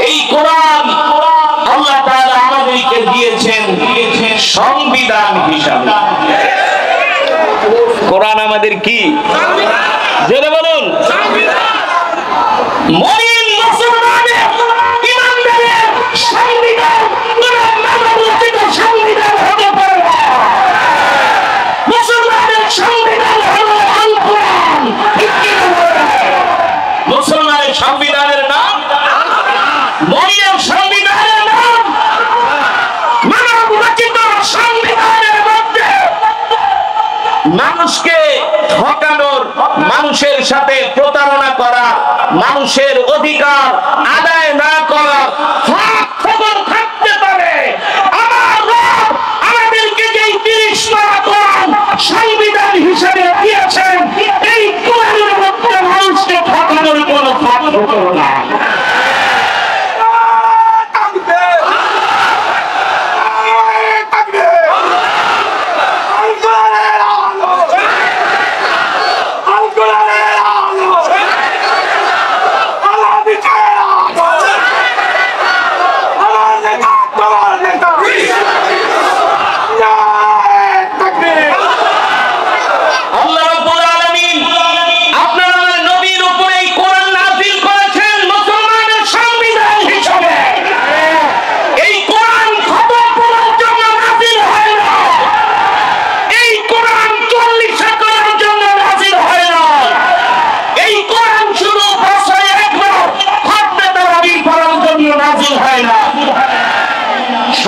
এই কোরআন আল্লাহ তাআলা আমাদেরকে দিয়েছেন সংবিধান হিসাবে। কোরআন আমাদের কি? জোরে বলুন। মুমিন মুসলমানের ঈমানদারের সংবিধান কোরআন নামে সংবিধান হতে পারে না। মুসলমানের সংবিধান হলো আল কোরআন। মুসলমানের সংবিধানের নাম, মুমিনের সংবিধানের নাম, মানব রচিত সংবিধানের মধ্যে মানুষকে ঠকানোর, মানুষের সাথে প্রতারণা করা, মানুষের অধিকার আদায় না করা ফাঁক খবর থাকতে পারে। আমার রব আমাদেরকে যেই 30 পারা কোরআন সংবিধান হিসেবে দিয়েছেন, এই কোরআনের মধ্যে মানুষকে ঠকানোর কোনো ফাঁক খবর না।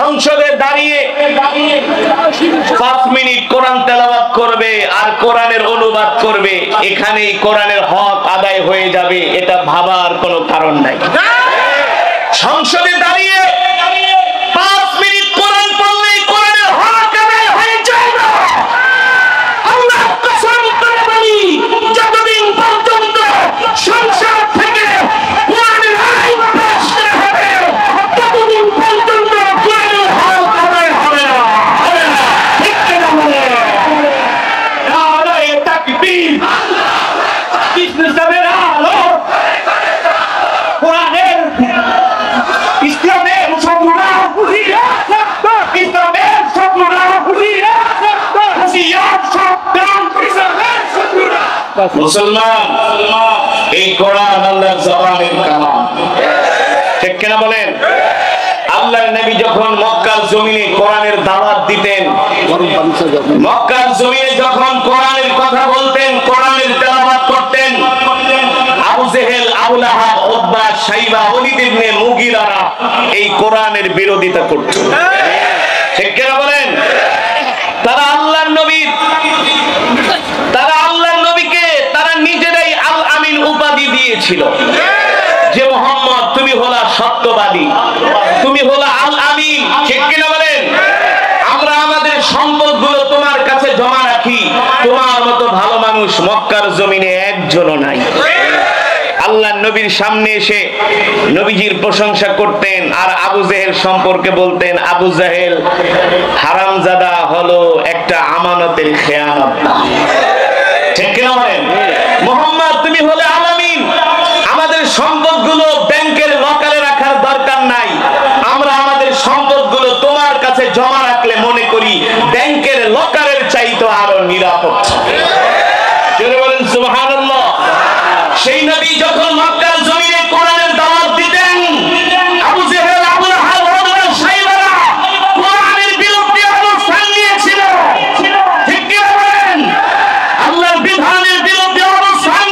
সংসদে দাঁড়িয়ে 5 মিনিট কোরআন তেলাওয়াত করবে আর কোরআনের অনুবাদ করবে, এখানেই কোরআনের হক আদায় হয়ে যাবে, এটা ভাবার কোনো কারণ নাই। সংসদে দাঁড়িয়ে 5 মিনিট কোরআন পড়লেই কোরআনের হক আদায় হয়ে যায় না। আল্লাহর কসম করে বলি, যতদিন পর্যন্ত সংসদ থেকে কোরআনের আইন পাস না হবে, ততদিন পর্যন্ত কোরআনের হক আদায় হবে না। ঠিক কিনা বলেন? নারায়ে তাকবীর, ইসলামের আলো, কোরআনের, ইসলামের স্বপ্নরা, ইসলামের স্বপ্নরা, হুঁশিয়ার সাবধান, ইসলামের স্বপ্নরা। মুসলমান, এই কোরআন আল্লাহর জবানের কালাম। ঠিক কিনা বলেন? আল্লাহর নবী যখন মক্কার জমিনে কোরআনের দাওয়াত দিতেন, মক্কার জমিনে যখন কোরআনের কথা বলতেন, কোরআনের তেলাওয়াত করতেন, আবু জেহেল, আবু লাহাব, উতবা, শাইবা, ওলীদ ইবনে মুগীরারা এই কোরআনের বিরোধিতা করত। ঠিক কিনা বলেন? তারা আল্লাহর নবীকে তারা নিজেরাই আল আমিন উপাধি দিয়েছিল, যে মুহাম্মদ তুমি হলা সত্যবাদী, তুমি হলা আল আমিন। ঠিক কিনা বলেন? আমরা আমাদের সম্পদগুলো তোমার কাছে জমা রাখি, তোমার মতো ভালো মানুষ মক্কার জমিনে একজনও নাই। আল্লাহর নবীর সামনে এসে নবীজির প্রশংসা করতেন আর আবু জেহেল সম্পর্কে বলতেন, আবু জেহেল হারামজাদা হলো একটা আমানতের খেয়ানত। ঠিক কিনা বলেন? মুহাম্মদ তুমি হলে আল আমিন, আমাদের সম্পদগুলো ব্যাংকের লকারে রাখার দরকার নাই, আমরা আমাদের সম্পদগুলো তোমার কাছে জমা রাখলে মনে করি ব্যাংকের লকারের চাইতে আরো নিরাপদ। জোরে বলেন সুবহানাল্লাহ। সেই নবী যখন মক্কার জমিনে কোরআনের দাওয়াত দিতেন, আবু জেহেল, আবু লাহাব, ওতবা, শাইবারা কোরআনের বিরুদ্ধে অবস্থান নিয়েছিল। ঠিক কি বলেন? আল্লাহর বিধানের বিরুদ্ধে অবস্থান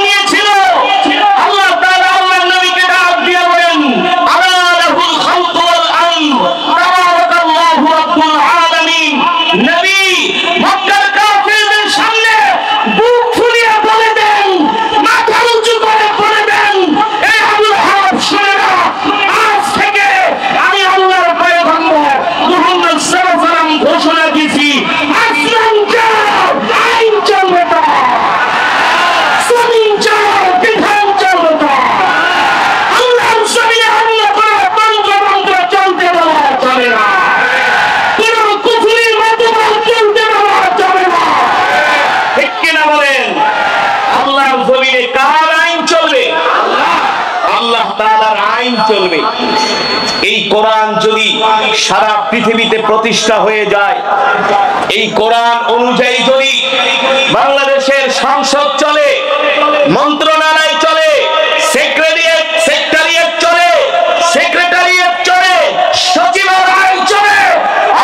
চলবে। এই কোরআন যদি সারা পৃথিবীতে প্রতিষ্ঠা হয়ে যায়, এই কোরআন অনুযায়ী যদি বাংলাদেশের সংসদ চলে, মন্ত্রণালয় চলে, সেক্রেটারিয়েট চলে, সেক্রেটারিয়েট চলে, সচিবালয় চলে,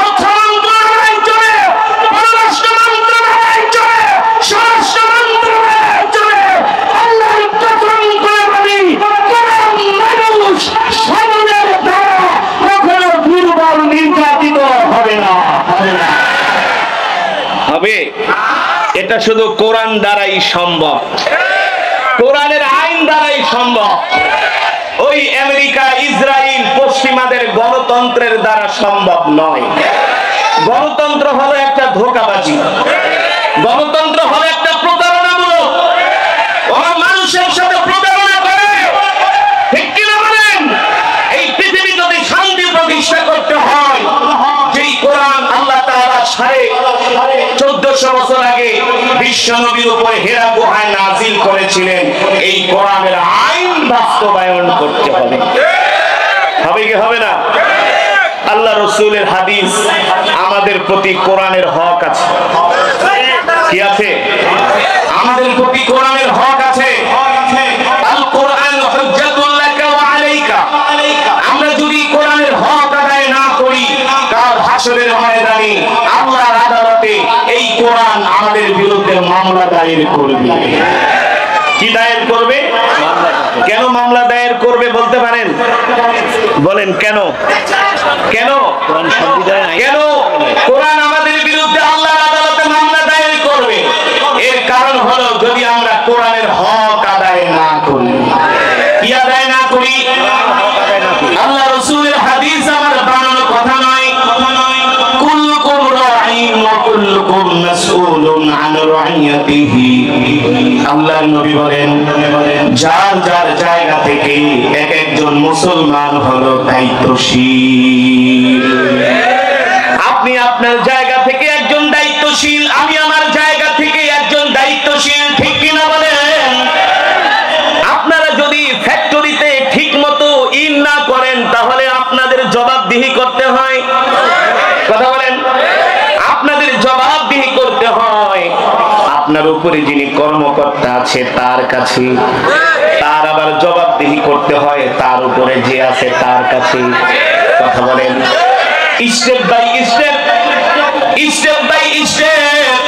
অর্থ মন্ত্রণালয় চলে, পররাষ্ট্র মন্ত্রণালয় চলে, স্বরাষ্ট্র মন্ত্রণালয় চলে, আল্লাহর কসম করে বলি, কোরআন মানুষ সামনের দ্বারা কখনো দুর্বল নির্যাতিত হবে না, হবে। এটা শুধু কোরআন দ্বারাই সম্ভব, কোরআনের আইন দ্বারাই সম্ভব। ওই আমেরিকা, ইসরায়েল, পশ্চিমাদের গণতন্ত্রের দ্বারা সম্ভব নয়। গণতন্ত্র হলো একটা ধোঁকাবাজি, গণতন্ত্র হলো একটা প্রতারণামূলক, ওরা মানুষের সাথে প্রতারণা করে, ঠিক কিনা বলেন? এই পৃথিবী যদি শান্তি প্রতিষ্ঠা করতে হয়, যেই কোরআন আল্লাহ তাআলা 1450 বছর আগে বিশ্ব নবীর উপরে হেরা গুহায় নাজিল করেছিলেন, এই কোরআনের আইন বাস্তবায়ন করতে হবে। হবে কি হবে না? আল্লাহ রাসূলের হাদিস, আমাদের প্রতি কোরআনের হক আছে। কি আছে? আমাদের প্রতি কোরআনের হক আছে। আল কোরআন হুজ্জাতুল লাকা ওয়া আলাইকা। আমরা যদি কোরআনের হক আদায় না করি, কাল হাসরের ময়দানে আল্লাহর আদালতে এই কোরআন আমাদের বিরুদ্ধে মামলা দায়ের করবে। কি দায়ের করবে? কেন মামলা দায়ের করবে বলতে পারেন? বলেন কেন? কেন কেন কোরআন আমাদের বিরুদ্ধে আল্লাহর আদালতে মামলা দায়ের করবে? এর কারণ হলো, যদি আমরা কোরআনের হক আদায় না করি। কি আদায় না করি? আল্লাহ রাসূলের হাদিস আমার বানানো কথা নয়। কুল্লুকুম রাঈন ওয়া কুল্লুকুম মাসউলুন আন রাইয়াতিহি। আল্লাহর নবী বলেন, যার যার জায়গা থেকে এক একজন মুসলমান হলো দায়িত্বশীল। আপনি আপনার জায়গা থেকে একজন দায়িত্বশীল, আমি আমার জায়গা থেকে একজন দায়িত্বশীল, ঠিক কিনা বলেন? আপনারা যদি ফ্যাক্টরিতে ঠিক মতো ইন না করেন, তাহলে আপনাদের জবাবদিহি করতে হয়। কথা বলেন? আপনাদের জবাবদিহি করতে হয় আপনার উপরে যিনি কর্মকর্তা আছে তার কাছে, তার আবার জবাবদিহি করতে হয় তার উপরে যে আছে তার কাছে। কথা বলেন? Step by step, step by step.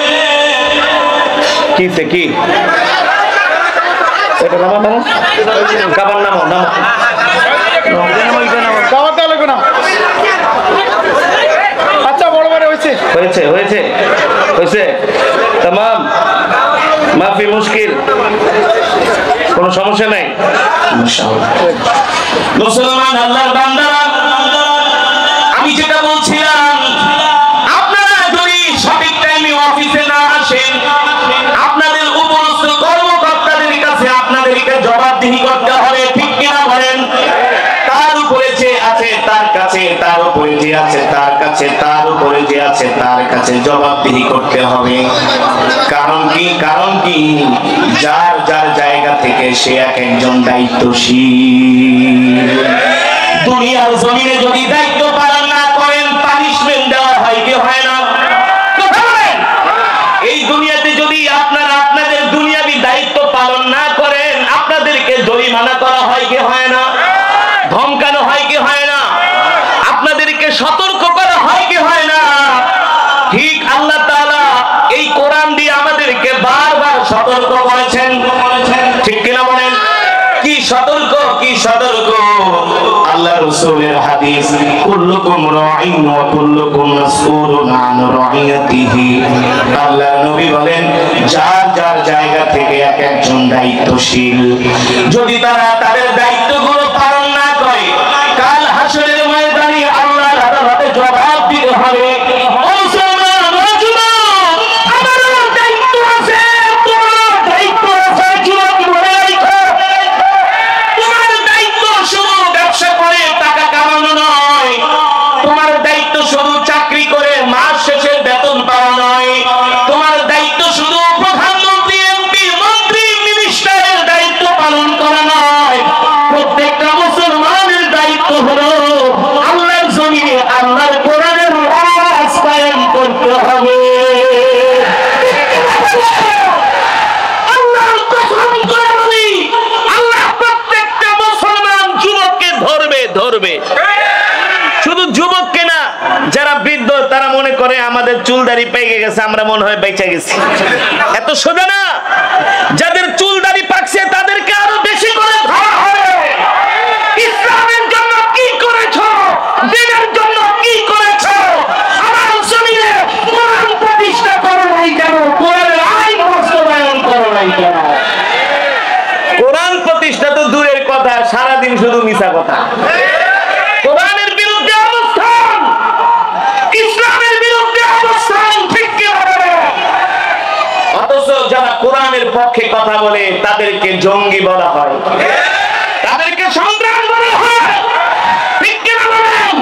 কিসে কি এটা নাম না? কাবার নাম নাম আচ্ছা, বড় বড় হয়েছে হয়েছে হয়েছে হয়েছে তামাম, মাফি মুশকিল, কোনো সমস্যা নাই। মুসলমান আল্লাহর বান্দারা, আমি যেটা বলছিলাম, আপনারা যদি সঠিক টাইমে অফিসে না আসেন, আপনাদের উপরস্থ কর্মকর্তাদের কাছে আপনাদেরকে জবাবদিহি করতে হবে, ঠিক কিনা বলেন? তার উপরে যে আছে তার কাছে, তার উপরে যে আছে তার কাছে, তার উপরে যে আছে তার কাছে জবাবদিহি করতে হবে। কারণ কি? কারণ কি? যার যার জায়গা থেকে সে এক একজন দায়িত্বশীল। দুনিয়ার জমিনে যদি দায়িত্ব পালন না করেন, পানিশমেন্ট দেওয়া হয় কি হয় না? এই দুনিয়াতে যদি আপনারা আপনাদের দুনিয়াবি দায়িত্ব পালন না করেন, আপনাদেরকে জরিমানা করা হয় কি হয় না? ধমকানো হয় কি হয় না? আপনাদেরকে সতর্ক করা হয় কি হয় না? ঠিক আল্লাহ তাআলা এই কোরআন দিয়ে আমাদেরকে বারবার সতর্ক করেছেন, ঠিক কিনা বলেন? কি সতর্ক? কি সতর্ক? আল্লাহ রাসূলের হাদিস, কুল্লুকুম রাঈন ওয়া কুল্লুকুম মাসউলুন আন রাইয়াতিহি। আল্লাহ নবী বলেন, যার যার জায়গা থেকে এক একজন দায়িত্বশীল। যদি তারা তাদের দায়িত্বগুলো পালন না করে, কাল হাসরের ময়দানে আল্লাহর আদালতে জবাব দিতে হবে। চুলদাড়ি পেকে গেছে আমরা মনে হয় বেঁচে গেছি। এত সোজা না। যাদের চুলদাড়ি পাকছে তাদেরকে আরো বেশি করে ধরা হবে। ইসলামের জন্য কি করেছো, দিনের জন্য কি করেছো, আমার জমিনে কোরআন প্রতিষ্ঠা করো নাই কেন, কোরআনের আইন বাস্তবায়ন করো নাই কেন? কোরআন প্রতিষ্ঠা তো দূরের কথা, সারাদিন শুধু মিছা কথা। কোরআনের বিরুদ্ধে অবস্থান, ইসলামের বিরুদ্ধে অবস্থান, ঠিক কি হবে? অথচ যারা কোরআনের পক্ষে কথা বলে তাদেরকে জঙ্গি বলা হয়, তাদেরকে সন্ত্রাস বলা হয়, ঠিক কি বলেন?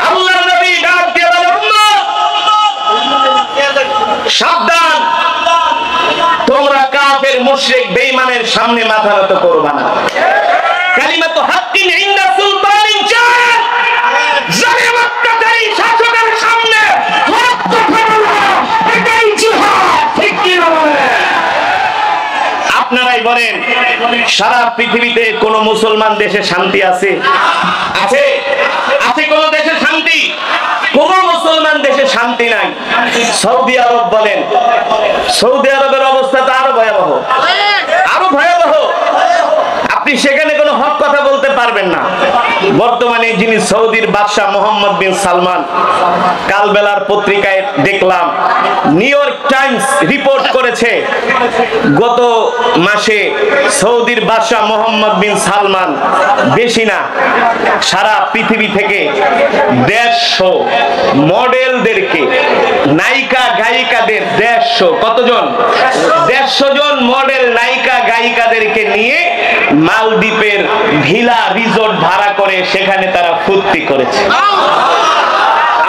আল্লাহর নবী ডাক দিয়ে বলেন, উম্মত সাবধান, তোমরা কাফের মুশরিক বেঈমানের সামনে মাথা নত করবা না। কালিমাতু হাক্কিন ইনদা সুলতানিন জাহির, জালিম অত্যাচারী শাসকের সামনে রক্ত ফেলা, এটাই জিহাদ, ঠিক কি বলেন? আপনারাই বলেন, সারা পৃথিবীতে কোন মুসলমান দেশে শান্তি আছে? আছে? আছে কোন দেশে শান্তি? কোন মুসলমান দেশে শান্তি নাই। সৌদি আরব বলেন, সৌদি আরবের অবস্থা তো আরো ভয়াবহ, আরো ভয়াবহ। আপনি সেখানে কোনো হক কথা বলতে পারবেন না। বর্তমানে যিনি সৌদির বাদশাহ মোহাম্মদ বিন সালমান, কালবেলার পত্রিকায় দেখলাম নিউ ইয়র্ক টাইমস রিপোর্ট করেছে, গত মাসে সৌদির বাদশাহ মোহাম্মদ বিন সালমান বেশি না সারা পৃথিবী থেকে 150 মডেলদেরকে, নায়িকা গায়িকাদের 150, কতজন? 150 জন মডেল নায়িকা গায়িকাদেরকে নিয়ে মালদ্বীপের ভিলা রিসোর্ট ভাড়া করে সেখানে তারা ফুর্তি করেছে।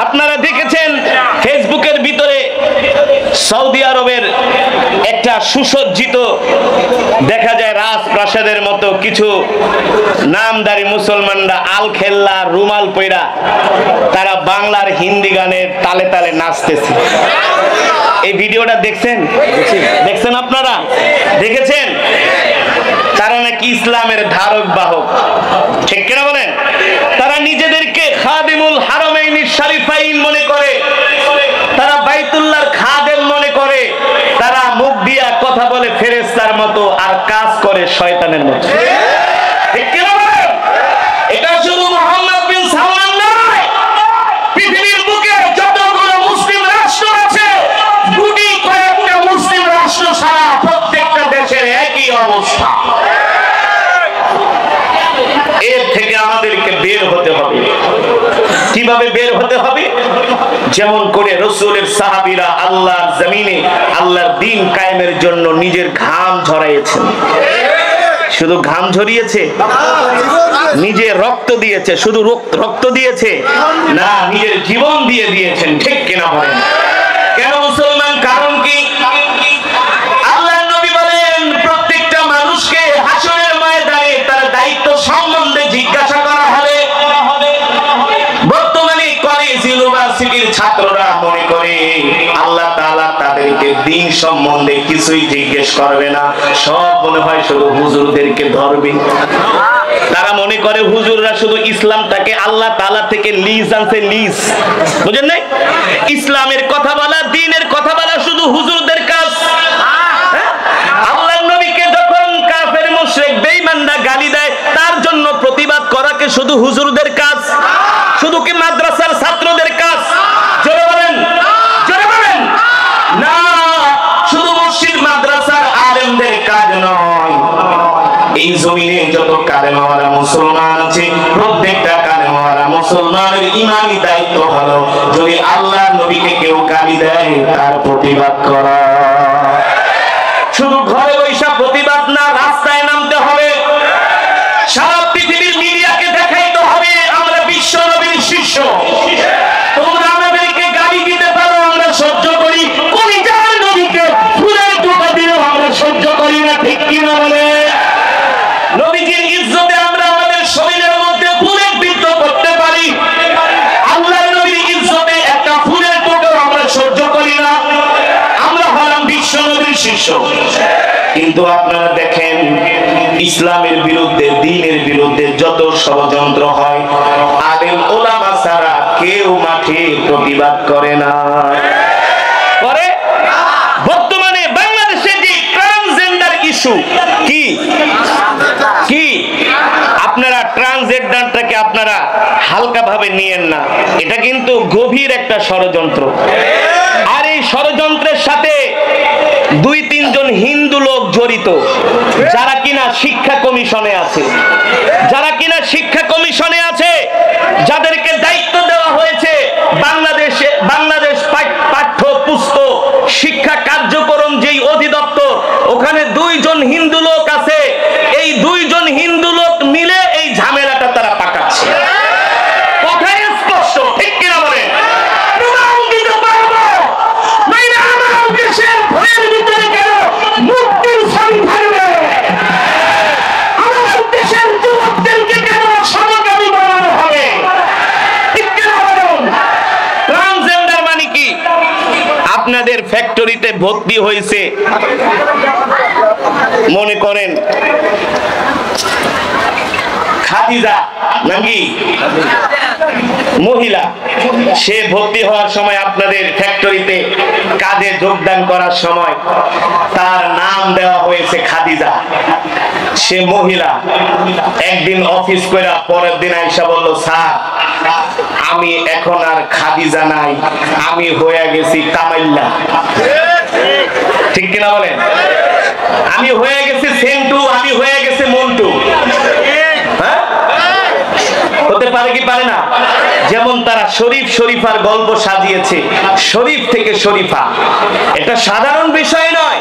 আপনারা দেখেছেন ফেসবুকের ভিতরে সৌদি আরবের একটা সুসজ্জিত দেখা যায় রাজপ্রাসাদের মতো কিছু নামদারি মুসলমানরা আল খেল্লা রুমাল পয়রা তারা বাংলার হিন্দি গানের তালে তালে নাচতেছে। এই ভিডিওটা দেখছেন? দেখছেন আপনারা? দেখেছেন? তারা নাকি ইসলামের ধারক বাহক, ঠিক কিনা বলেন? তারা নিজেদেরকে খাদিমুল হারামাইনি শরীফাইন মনে করে, তারা বাইতুল্লাহর খাদেম মনে করে, তারা মুখ দিয়া কথা বলে ফেরেশতার মতো আর কাজ করে শয়তানের মতো, ঠিক কিনা বলেন? এটা শুধু মোহাম্মদ বিন সালমান নয়, পৃথিবীর বুকে যতগুলো মুসলিম রাষ্ট্র আছে, গুটি কয়েকটা মুসলিম রাষ্ট্র ছাড়া প্রত্যেকটা দেশের একই অবস্থা। এর থেকে আমাদেরকে বের হতে হবে। কিভাবে বের হতে হবে? যেমন করে রাসূলের সাহাবীরা আল্লাহর জমিনে আল্লাহর দ্বীন কায়েমের জন্য নিজের ঘাম ঝরাইয়েছেন। শুধু ঘাম ঝরিয়েছে? নিজে রক্ত দিয়েছে? শুধু রক্ত দিয়েছে না, নিজের জীবন দিয়ে দিয়েছেন, ঠিক কিনা বলেন? কেন মুসলমান? কারণ কি? আল্লাহর নবী বলেন, প্রত্যেকটা মানুষকে হাসরের ময়দানে তার দায়িত্ব সম্বন্ধে জিজ্ঞাসা করা হবে। বর্তমানে কলেজ ইউনিভার্সিটির ছাত্ররা মনে করে আল্লাহ তাআলা তাদেরকে দ্বীন সম্বন্ধে কিছুই জিজ্ঞেস করবে না, সব মনে হয় শুধু হুজুরদেরকে ধরবে। তারা মনে করে হুজুররা শুধু ইসলামটাকে আল্লাহ তাআলা থেকে লিজ আনছে, লিজ, বুঝেন নাই? ইসলামের কথা বলা, দ্বীনের কথা বলা শুধু হুজুরদের কাজ। আল্লাহর নবীকে যখন কাফের মুশরিক বেঈমানরা গালি দেয়, তার জন্য প্রতিবাদ করাকে শুধু হুজুরদের কাজ? শুধু কি মাদ্রাসার ছাত্রদের কাজ? জোরে বলেন, জোরে বলেন। না, শুধু মসজিদ মাদ্রাসার আলেমদের কাজ নয়। এই জমিনে যত কালেমাওয়ালা মুসলমান আছে, প্রত্যেকটা কালেমাওয়ালা মুসলমানের ইমানি দায়িত্ব হলো যদি আল্লাহর নবীকে কেউ গালি দেয় তার প্রতিবাদ করা। শুধু ঘরে বৈশা প্রতিবাদ না, রাস্তায় নামতে হবে। সারা পৃথিবীর মিডিয়াকে দেখাইতে হবে আমরা বিশ্ব নবীর শিষ্য। তোমরা আমাদেরকে গালি দিতে পারো, আমরা সহ্য করি। কলিজার নবীকে ফুলের টোকা দিলেও আমরা সহ্য করি না, ঠিক কিনা বলে? নবীজির ইজ্জতে আমরা আমাদের শরীরের মধ্যে ফুলের বৃদ্ধ করতে পারি, আল্লাহর নবীর ইজ্জতে একটা ফুলের টোকাও আমরা সহ্য করি না। আমরা হলাম বিশ্ব নবীর শিষ্য। কিন্তু আপনারা দেখেন, ইসলামের বিরুদ্ধে, দ্বীনের বিরুদ্ধে যত ষড়যন্ত্র হয়, আলেম ওলামা ছাড়া কেউ মাঠে প্রতিবাদ করে না। আপনারা হালকা ভাবে নিয়েন না, এটা কিন্তু গভীর একটা ষড়যন্ত্র। আর এই ষড়যন্ত্রের সাথে 2-3 জন হিন্দু লোক জড়িত, যারা কিনা শিক্ষা কমিশনে আছে, যাদেরকে দায়িত্ব দেওয়া হয়েছে বাংলাদেশ পাঠ্য পুস্তক শিক্ষা কার্যক্রম যেই অধিদপ্তর, ওখানে 2 জন হিন্দু লোক আছে। এই 2 জন হিন্দু লোক মিলে এই ঝামেলাটা তারা পাকাচ্ছে। কথাই স্পষ্ট, ঠিক কিনা বলেন? আপনাদের ফ্যাক্টরিতে ভর্তি হয়েছে, মনে করেন খাদিজা নাকি মহিলা, সে ভর্তি হওয়ার সময় আপনাদের ফ্যাক্টরিতে কাজে যোগদান করার সময় তার নাম দেওয়া হয়েছে খাদিজা। সে মহিলা একদিন অফিস করে পরের দিন আইসা বলল, স্যার আমি এখন আর খাদিজা নাই, আমি হয়ে গেছি কামাইল্লা। ঠিক কিনা বলেন? আমি হয়ে গেছি সেন্টু, আমি হয়ে গেছি মন্টু। হ্যাঁ, হতে পারে কি পারে না? যেমন তারা শরীফ শরীফার গল্প সাজিয়েছে, শরীফ থেকে শরীফা, এটা সাধারণ বিষয় নয়।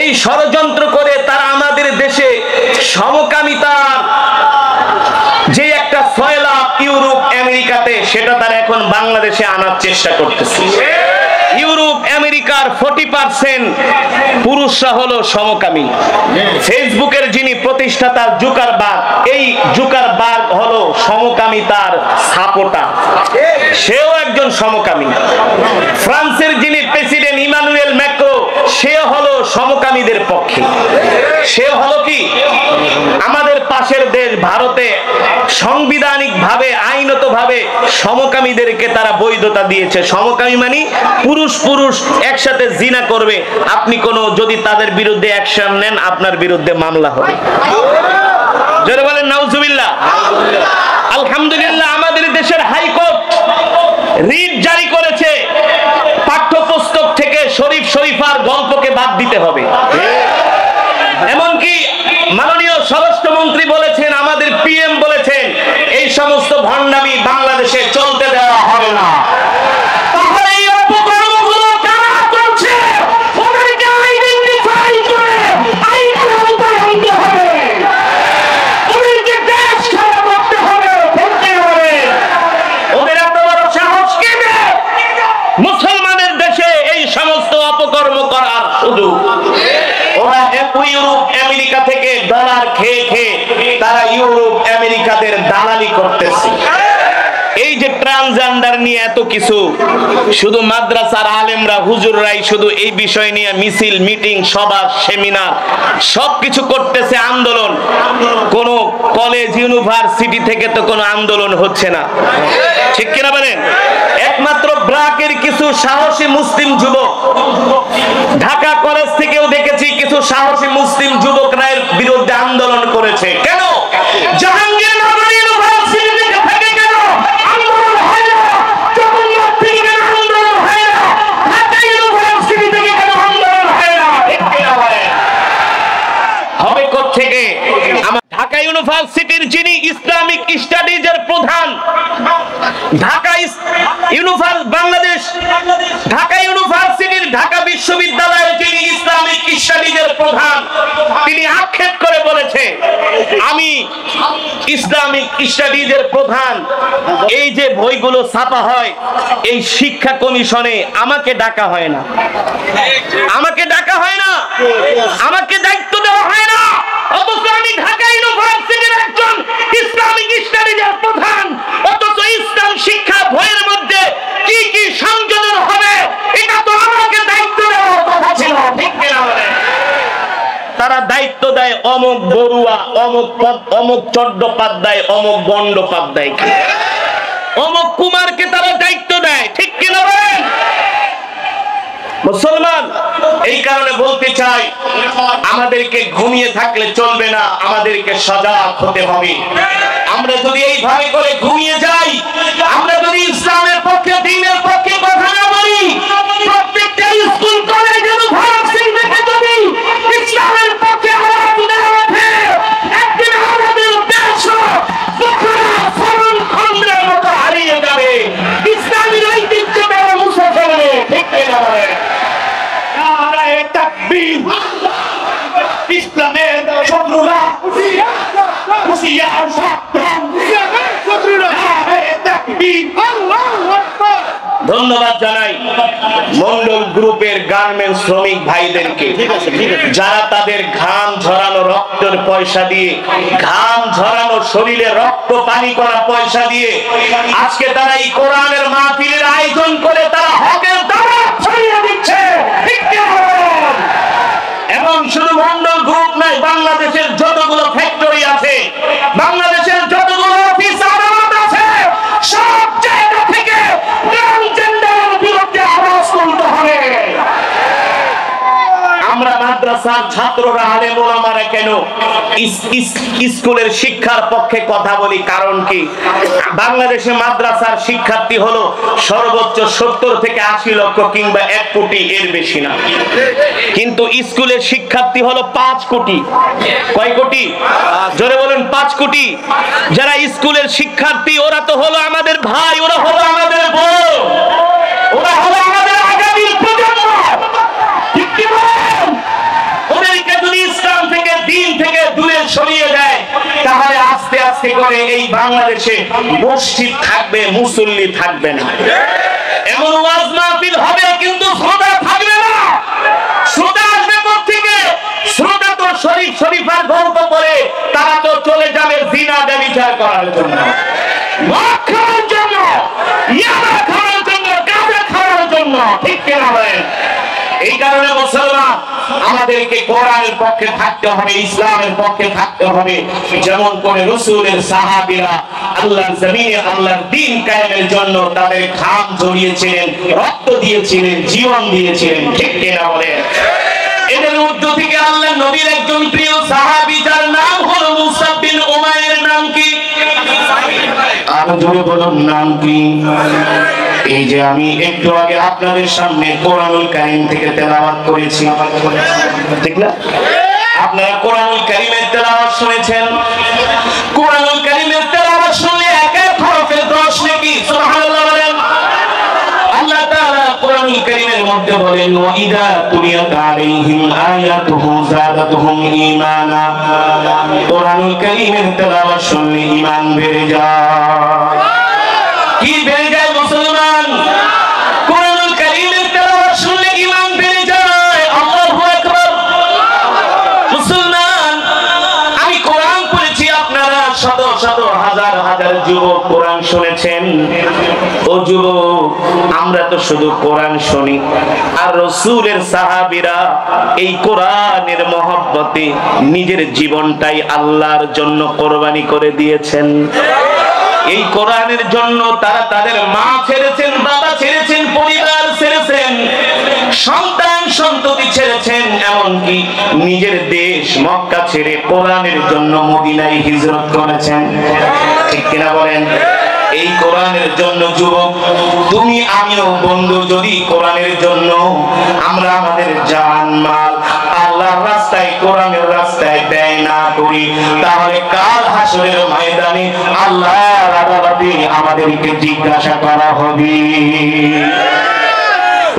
এই ষড়যন্ত্র করে তারা আমাদের দেশে সমকামিতার যে একটা ফয়লা ইউরোপ আমেরিকাতে, সেটা তারা এখন বাংলাদেশে আনার চেষ্টা করতেছে। ইউরোপ আমেরিকার 40% পুরুষরা হলো সমকামী। ফেসবুকের যিনি প্রতিষ্ঠাতা জুকারবার্গ, এই জুকারবার্গ হলো সমকামিতার সাপোর্টার, সেও একজন সমকামী। ফ্রান্সের যিনি প্রেসিডেন্ট ইমানুয়েল ম্যাক্রো, সে হলো সমকামীদের পক্ষে। সে হলো কি, আমাদের পাশের দেশ ভারতে সাংবিধানিক ভাবে আইনত ভাবে সমকামীদেরকে তারা বৈধতা দিয়েছে। সমকামী মানে পুরুষ পুরুষ একসাথে জিনা করবে, আপনি কোনো যদি তাদের বিরুদ্ধে অ্যাকশন নেন, আপনার বিরুদ্ধে মামলা হবে। জোরে বলেন নাউজুবিল্লাহ। আলহামদুলিল্লাহ, আমাদের দেশের হাইকোর্ট রিট জারি করেছে, পাঠ্যপুস্তক থেকে শরীফ শরীফার গল্পকে বাদ দিতে হবে। এমনকি মাননীয় স্বরাষ্ট্রমন্ত্রী বলেছেন, আমাদের পিএম বলেছেন, এই সমস্ত ভণ্ডামি বাংলাদেশে চলতে দেওয়া হবে না। মুসলমানের দেশে এই সমস্ত অপকর্ম করার সুযোগ ওরা ইউরোপ আমেরিকা থেকে ডলার খেয়ে খেয়ে তারা ইউরোপ আমেরিকাদের দালালি করতেছে। এই যে ট্রান্সজেন্ডার নিয়ে এত কিছু, শুধু মাদ্রাসার আলেমরা হুজুররাই শুধু এই বিষয় নিয়ে মিছিল, মিটিং, সভা, সেমিনার সবকিছু করতেছে, আন্দোলন। কোন কলেজ ইউনিভার্সিটি থেকে তো কোনো আন্দোলন হচ্ছে না, ঠিক কিনা বলেন? একমাত্র ব্র্যাকের কিছু সাহসী মুসলিম যুবক, ঢাকা কলেজ থেকেও দেখেছি কিছু সাহসী মুসলিম যুবকরা এর বিরুদ্ধে আন্দোলন করেছে। কেন? জাহাঙ্গীরনগর ইউনিভার্সিটি থেকে কেন আন্দোলন হয় না? জগন্নাথ থেকে কেন আন্দোলন হয় না? ঢাকা ইউনিভার্সিটি থেকে কেন আন্দোলন হয় না? ঠিক কিনা বলেন? হবে কোত্থেকে? আমার ঢাকা ইউনিভার্সিটির যিনি ইসলামিক স্টাডিজের প্রধান, ঢাকা ইউনিভার্সিটির ঢাকা বিশ্ববিদ্যালয়ের যিনি ইসলামিক স্টাডিজের প্রধান, তিনি আক্ষেপ করে বলেছে, আমি ইসলামিক স্টাডিজের প্রধান, এই যে বইগুলো ছাপা হয় এই শিক্ষা কমিশনে আমাকে ডাকা হয় না, আমাকে দায়িত্ব দেওয়া হয় না। অথচ আমি ঢাকা ইউনিভার্সিটির একজন ইসলামিক স্টাডিজের প্রধান, অথচ ইসলাম শিক্ষা বইয়ের মধ্যে কি কি সংযোজন হবে এটা তো আমাকে দায়িত্ব দেওয়ার কথা ছিল, ঠিক কিনা বলেন? তারা দায়িত্ব দেয় অমুক বড়ুয়া, অমুক চট্টোপাধ্যায়, অমুক বন্দ্যোপাধ্যায়কে, অমুক কুমারকে তারা দায়িত্ব দেয়, ঠিক কিনা বলেন? মুসলমান, এই কারণে বলতে চাই, আমাদেরকে ঘুমিয়ে থাকলে চলবে না, আমাদেরকে সজাগ হতে হবে। আমরা যদি এইভাবে করে ঘুমিয়ে যাই, আমরা যদি ইসলামের পক্ষে, দ্বীনের পক্ষে কথা না বলি, প্রত্যেকটা স্কুল কলেজ ইউনিভার্সিটি থেকে যদি ইসলামের পক্ষে আওয়াজ না ওঠে, একদিন আমাদের দেশ খন্ডের মতো হারিয়ে যাবে, ইসলামের ঐতিহ্যটা মুছে ফেলবে। ঠিক কিনা বলেন? নারায়ে তাকবীর! ইসলামের শত্রুরা হুঁশিয়ার, সাবধান! নারায়ে তাকবীর! ধন্যবাদ জানাই মন্ডল গ্রুপের গার্মেন্টস শ্রমিক ভাইদেরকে, যারা তাদের ঘাম ঝরানো রক্তের পয়সা দিয়ে, ঘাম ঝরানো শরীরে রক্ত পানি করা পয়সা দিয়ে আজকে তারা এই কোরআনের মাহফিলের আয়োজন করে তারা হকের দাওয়াত ছড়িয়ে দিচ্ছে। এবং শুধু মন্ডল গ্রুপ নয়, বাংলাদেশের যতগুলো ফ্যাক্টরি আছে, বাংলাদেশের যতগুলো অফিস আদালত আছে, সব জায়গা থেকে ট্রান্সজেন্ডারের বিরুদ্ধে আওয়াজ তুলতে হবে। আমরা মাদ্রাসার ছাত্ররা, আলেম ওলামারা কেন স্কুলের শিক্ষার পক্ষে কথা বলি? কারণ কি? বাংলাদেশে মাদ্রাসার শিক্ষার্থী হলো সর্বোচ্চ 70 থেকে 80 লক্ষ কিংবা 1 কোটি, এর বেশি না। কিন্তু স্কুলের শিক্ষার্থী হলো 5 কোটি। কয় কোটি? জোরে বলুন, 5 কোটি। যারা স্কুলের শিক্ষার্থী, ওরা তো হলো আমাদের ভাই, ওরা হলো আমাদের বোন, ওরা হলো আমাদের আগামী প্রজন্ম। ঠিক কি বলেন? ওদেরকে যদি ইসলাম থেকে, দ্বীন থেকে দূরে সরিয়ে দেয়, তাহলে আস্তে আস্তে করে এই বাংলাদেশে মসজিদ থাকবে, মুসল্লি থাকবে না। এমন ওয়াজ মাহফিল হবে, কিন্তু শ্রোতা থাকবে না। শ্রোতা আসবে কোত্থেকে? শ্রোতা তো শরীফ শরীফার গল্প করে, তারা তো চলে যাবে জিনা ব্যভিচার করার জন্য, মদ খাওয়ার জন্য, ইয়াবা খাওয়ার জন্য, গাঁজা খাওয়ার জন্য। ঠিক কিনা বলেন? এই কারণে মুসলমান, আমাদেরকে কোরআনের পক্ষে থাকতে হবে, ইসলামের পক্ষে থাকতে হবে। যেমন করে রাসূলের সাহাবীরা আল্লাহর জমিনে আল্লাহর দ্বীন কায়েমের জন্য তাদের ঘাম ঝরিয়েছিলেন, রক্ত দিয়েছিলেন, জীবন দিয়েছিলেন। ঠিক কিনা বলেন? এদের মধ্য থেকে আল্লাহর নবীর একজন প্রিয় সাহাবী, যার নাম হলো মুসাব বিন উমাইর। নাম কি? আর জোরে বলুন, নাম কি? এই যে আমি একটু আগে আপনাদের সামনে কোরআনুল কারীম থেকে তেলাওয়াত করেছি, ঠিক না? আপনারা কোরআনুল কারীমের তেলাওয়াত শুনেছেন। কোরআনুল কারীমের তেলাওয়াত শুনলে এক এক হরফে 10 নেকি। সুবহানাল্লাহ বলেন। আল্লাহ তাআলা কোরআনুল কারীমের মধ্যে বলেন, ওয়া ইযা তুলিয়াত আলাইহিম আয়াতুহু যাদাতুহুম ঈমানা। কোরআনুল কারীমের তেলাওয়াত শুনলে ঈমান বেড়ে যায়। কি বেড়ে যায় মুসলমান? কোরআনুল কারীমের তেলাওয়াত শুনলে ঈমান বেড়ে যায়। আল্লাহু আকবার। মুসলমান, আমি কোরআন পড়েছি, আপনারা শত শত হাজার হাজার যুবক কোরআন শুনেছেন। ও যুবক, আমরা তো শুধু কোরআন শুনি, আর রাসূলের সাহাবীরা এই কোরআনের মহব্বতে নিজের জীবনটাই আল্লাহর জন্য কোরবানি করে দিয়েছেন। এই কোরআনের জন্য তারা তাদের মা ছেড়েছেন, বাবা ছেড়েছেন, পরিবার ছেড়েছেন, সন্তান সন্ততি ছেড়েছেন, এমনকি নিজের দেশ মক্কা ছেড়ে কোরআনের জন্য মদিনায় হিজরত করেছেন। ঠিক কিনা বলেন? এই কোরআনের জন্য যুবক, তুমি আমিও বন্ধু, যদি কোরআনের জন্য আমরা আমাদের জান মাল আল্লাহর রাস্তায়, কোরআনের রাস্তায় ব্যয় না করি, তাহলে কাল হাসরের ময়দানে আল্লাহর আদালতে আমাদেরকে জিজ্ঞাসা করা হবে।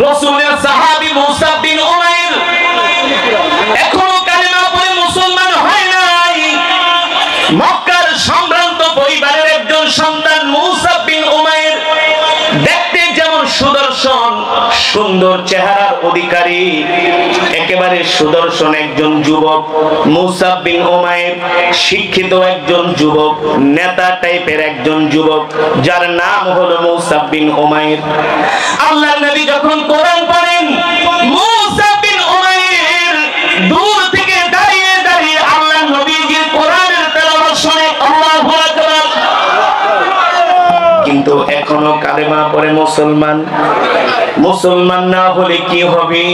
রাসূলের সাহাবী মুসাব বিন উমাইর এখনো কালেমা পড়ে মুসলমান হয় নাই। মক্কার সম্ভ্রান্ত পরিবারের একজন সন্তান মুসাব বিন উমাইর, দেখতে যেমন সুদর্শন, সুন্দর চেহারার অধিকারী, একেবারে সুদর্শন একজন যুবক। মুসাব বিন উমাইর শিক্ষিত একজন যুবক, নেতা টাইপের একজন যুবক, যার নাম হলো মুসাব বিন উমাইর। আল্লাহর নবী যখন কোরআন পড়েন, মুসাব বিন উমাইর দূর থেকে দাঁড়িয়ে দাঁড়িয়ে আল্লাহর নবীজির কোরআনের তেলাওয়াত শুনে আল্লাহু আকবার। কিন্তু এখনো কালেমা পড়ে মুসলমান, মুসলমান না হলে কি হবে?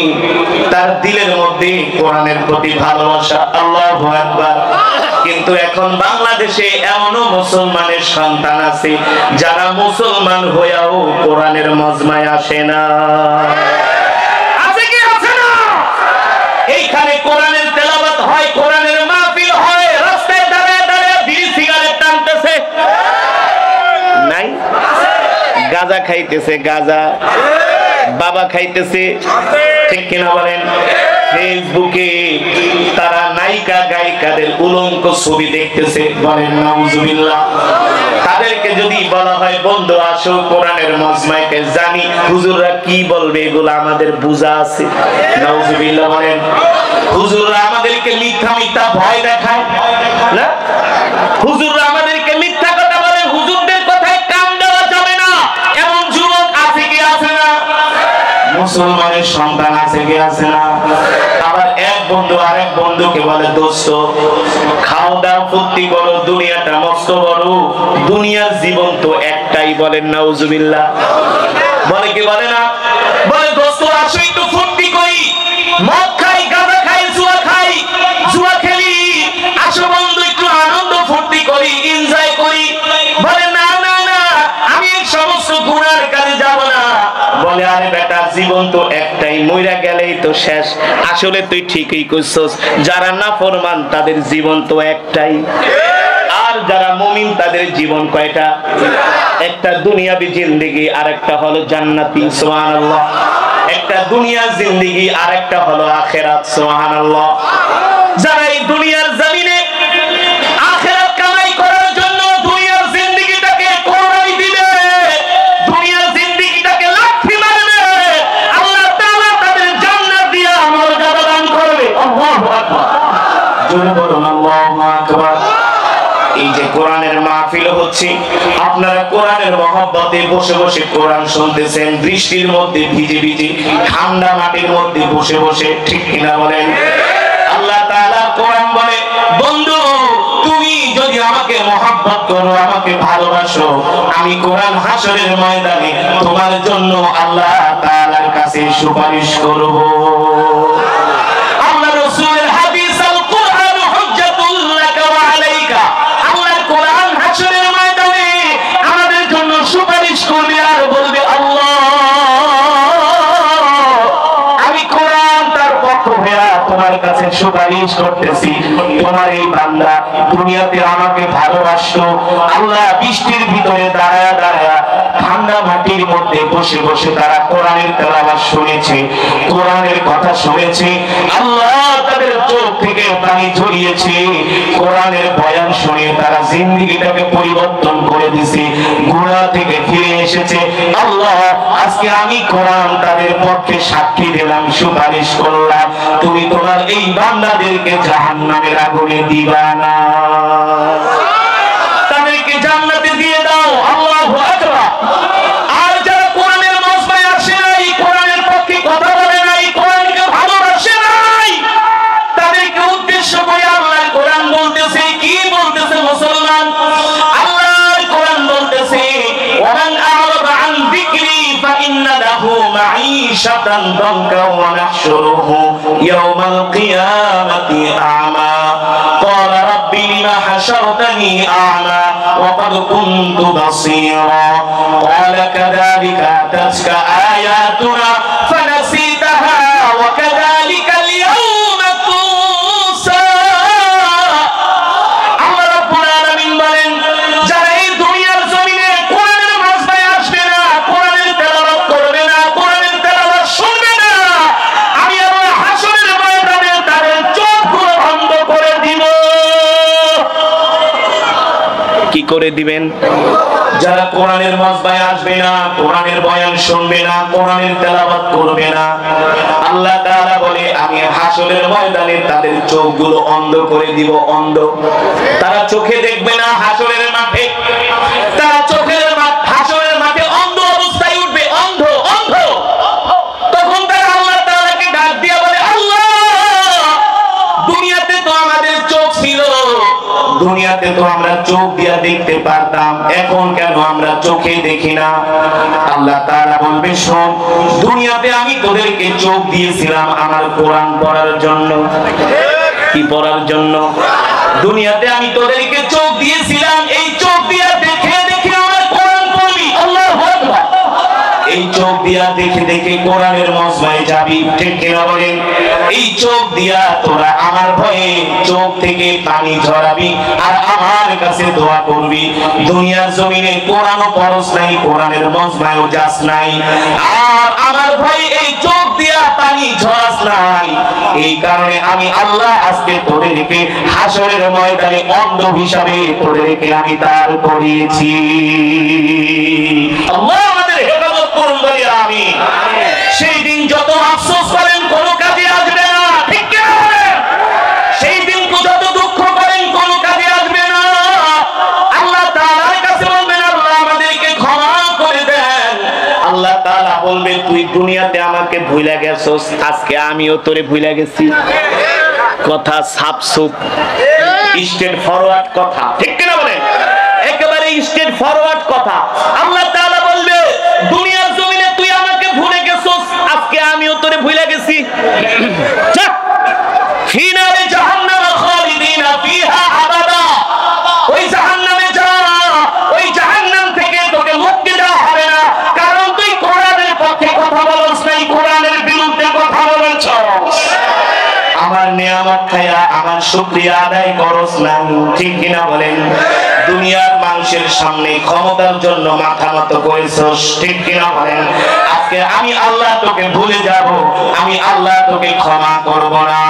তার দিলের মধ্যে কোরআনের প্রতি ভালোবাসা। আল্লাহু আকবার। কিন্তু এখন বাংলাদেশে এমনও মুসলমানের সন্তান আছে যারা মুসলমান হয়েও কোরআনের মজমায় আসে না। আছে কি আছে না? এইখানে কোরআনের তেলাওয়াত হয়, কোরআনের মাহফিল হয়, রাস্তায় দাঁড়ায় দাঁড়ায় বিড়ি সিগারেট টানতেছে, নাই? গাঁজা খাইতেছে, গাঁজা বাবা খাইতেছে, ঠিক কিনা বলেন? ফেসবুকে তারা নায়িকা গায়িকাদের উলঙ্গ ছবি দেখতেছে, বলেন নাউজুবিল্লাহ। তাদেরকে যদি বলা হয় বন্ধু আসো কোরআনের মজমাইতে, জানি হুজুররা কি বলবে, এগুলো আমাদের বুঝা আছে। নাউজুবিল্লাহ বলেন। হুজুররা আমাদেরকে মিথ্যা মিথ্যা ভয় দেখায় না, হুজুররা আমাদেরকে মিথ্যা কথা বলে, হুজুরদের কথায় কান দেওয়া যাবে না, এমন যুবক আছে কি আছে না? মুসলমানের সন্তান আছে কি আছে না? আবার এক বন্ধু আরেক বন্ধুকে বলে দোস্ত খাও দাও ফুর্তি করো, দুনিয়াটা মস্ত বড়, দুনিয়ার জীবন তো একটাই, বলেন নাউজুবিল্লাহ। বলে কি বলে না? বলে দোস্ত আসো একটু ফুর্তি করি, মদ খাই, গাঁজা খাই, জুয়া খাই, জুয়া খেলি, আসো বন্ধু একটু আনন্দ ফুর্তি করি, এনজয় করি। বলে না না না, আমি এই সমস্ত গুনার কাজে যাব না। বলে আরে বেটা জীবন তো একটাই, মইরা গেলেই তো শেষ। আসলে তুই ঠিকই কইছস, যারা নাফরমান তাদের জীবন তো একটাই, আর যারা মুমিন তাদের জীবন কয়টা? একটা দুনিয়াবি জিন্দেগি আর একটা হলো জান্নাতি, সুবহানাল্লাহ। একটা দুনিয়া জিন্দেগি আর একটা হলো আখিরাত, সুবহানাল্লাহ। যারা এই দুনিয়ার জমিনে আখিরাত কামাই করার জন্য দুনিয়ার জিন্দেগিটাকে কোরবানি দিবে, দুনিয়ার জিন্দেগিটাকে লাথি মারবে, আল্লাহ তাআলা তাদের জান্নাত দিয়ে মর্যাদা দান করবে। আল্লাহু আকবার। জোরে বলুন আল্লাহু আকবার। এই যে কোরআনের মাহফিল হচ্ছে, আপনারা কোরআনের মহব্বতে বসে বসে কোরআন শুনতেছেন, বৃষ্টির মধ্যে ভিজে ভিজে, ঠান্ডা মাটির মধ্যে বসে বসে, ঠিক কিনা বলেন? আল্লাহ তাআলা কোরআন বলে বন্ধু তুমি যদি আমাকে মহব্বত করো, আমাকে ভালোবাসো, আমি কোরআন হাসরের ময়দানে তোমার জন্য আল্লাহ তাআলার কাছে সুপারিশ করব। আল্লাহ রাসূলের হাদিস আল কুরআন হুজ্জাতুল লাকা ওয়া আলাইকা, আল্লাহর কোরআন হাসরের ময়দানে আমাদের জন্য সুপারিশ করবে আর বলবে আল্লাহ আমি কোরআন তার পক্ষ হয়ে তোমার কাছে সুপারিশ করতেছি, তোমার এই বান্দা দুনিয়াতে আমাকে ভালোবাসতো, আল্লাহ বৃষ্টির ভিতরে দাঁড়ায় দাঁড়ায়, ঠান্ডা মাটির মধ্যে বসে বসে তারা কোরআনের তেলাওয়াত শুনেছে, কোরআনের কথা শুনেছে, আল্লাহ তাদের চোখ থেকে পানি ঝরিয়েছে, কোরআনের বয়ান শুনে তারা জিন্দেগিটাকে পরিবর্তন করে দিয়েছে, গুনাহ থেকে ফিরে এসেছে। আল্লাহ আজকে আমি কোরআন তাদের পক্ষে সাক্ষী দিলাম, সুপারিশ করলাম, তুমি তোমার এই বান্দাদেরকে জাহান্নামের আগুনে দিবা না, তাদেরকে জান্নাতে দিয়ে দাও। আল্লাহু আকবার। আর যারা কোরআনের মজমায় আসে নাই, কোরআনের পক্ষে কথা বলে নাই, কোরআনকে ভালোবাসে নাই, তাদেরকে উদ্দেশ্য করে আল্লাহর কোরআন বলতেছে, কি বলতেছে মুসলমান? আল্লাহর কোরআন বলতেছে ওয়ামান আ'রাদা আন যিকরি ফাইন্না লাহু মাঈশাতান দানকা ওয়া নাহশুরুহু ইয়াওমাল কিয়ামাতি আ'মা ক্বালা রাব্বি লিমা হাশারতানি আ'মা ওয়া ক্বাদ কুনতু বাসীরা ক্বালা কাযালিকা আতাতকা আয়াতুনা ফানাসিতাহা ওয়া কাযালিকা আল-ইয়াওমা তুনসা। আল্লাহ রাব্বুল আলামিন বলেন যারা এই দুনিয়ার জমিনে কোরআনের মজমায় আসবে না, কোরআনের তেলাওয়াত করবে না, কোরআনের তেলাওয়াত শুনবে না, আমি আল্লাহ হাসরের ময়দানে তাদের চোখগুলো বন্ধ করে দিব। কি করে দিবেন? যারা কোরআনের মজমায় আসবে না, কোরআনের বয়ান শুনবে না, কোরআনের তেলাওয়াত করবে না, আল্লাহ তাআলা বলে আমি হাসরের ময়দানে তাদের চোখগুলো অন্ধ করে দিব, অন্ধ। তারা চোখে দেখবে না হাসরের মাঠে, তারা হাসরের মাঠে অন্ধ অবস্থায় উঠবে, অন্ধ অন্ধ। তখন তারা আল্লাহ তাআলাকে ডাক দিয়ে বলে আল্লাহ দুনিয়াতে তো আমাদের চোখ ছিল, দুনিয়াতে তো আমরা চোখ দিয়ে দেখতে পারতাম, এখন কেন আমরা চোখে দেখি না? আল্লাহ তাআলা বলবে, শোন, দুনিয়াতে আমি তোদেরকে চোখ দিয়েছিলাম আমার কোরআন পড়ার জন্য। কি পড়ার জন্য? দুনিয়াতে আমি তোদেরকে চোখ দিয়েছিলাম, এই চোখ দিয়া দেখে দেখে আমার কোরআন পড়বি। আল্লাহু আকবার। এই চোখ দিয়া দেখে দেখে কোরআনের মজমায় যাবি, ঠিক কিনা বলেন? এই চোখ দিয়া তোরা আমার ভয়ে চোখ থেকে পানি ঝরাবি আর আমার কাছে দোয়া করবি। দুনিয়ার জমিনে কোরআনও পড়স নাই, কোরআনের মজমায়ও যাস নাই, আর আমার ভয়ে এই চোখ দিয়া পানি ঝরাস নাই। এই কারণে আমি আল্লাহ আজকে তোদেরকে হাসরের ময়দানে অন্ধ হিসাবে তোদেরকে আমি দাঁড় করিয়েছি। আল্লাহ আমাদের হেফাজত করুন, বলি আমিন। সেই দিন যত আফসোস করেন কোনো কাজে আসবে না, ঠিক কি না? সেই দিন যত দুঃখ করেন কোনো কাজে আসবে না। আল্লাহ তাআলার কাছে বলবেন, আল্লাহ আমাদেরকে ক্ষমা করে দেন। আল্লাহ তাআলা বলবে, তুই দুনিয়াতে আমাকে ভুলে গেছস, আজকে আমিও তোরে ভুলে গেছি। কথা সাপসুপ, স্ট্রেট ফরওয়ার্ড কথা, ঠিক কি না বলেন? একেবারে স্ট্রেট ফরওয়ার্ড কথা। আল্লাহ তাআলা বলবে, দুনিয়ার জমিনে তুই আমাকে ভুলে গেছস, আজকে আমিও তোরে ভুলে গেছি। যা ফি নারে জাহান্নাম খালিদিনা ফিহা আবাদা। ওই জাহান্নামে যা, ওই জাহান্নাম থেকে তোকে মুক্তি দেওয়া হবে না, কারণ তুই কোরআনের পক্ষে কথা বলছ নাই, কোরআনের বিরুদ্ধে কথা বলছ। আমার নিয়ামত খায়া আমার শুকরিয়া আদায় করস না, ঠিক কিনা বলেন? দুনিয়ার মানুষের সামনে ক্ষমতার জন্য মাথা নত করেছস, ঠিক কিনা বলেন? আজকে আমি আল্লাহ তোকে ভুলে যাব, আমি আল্লাহ তোকে ক্ষমা করব না।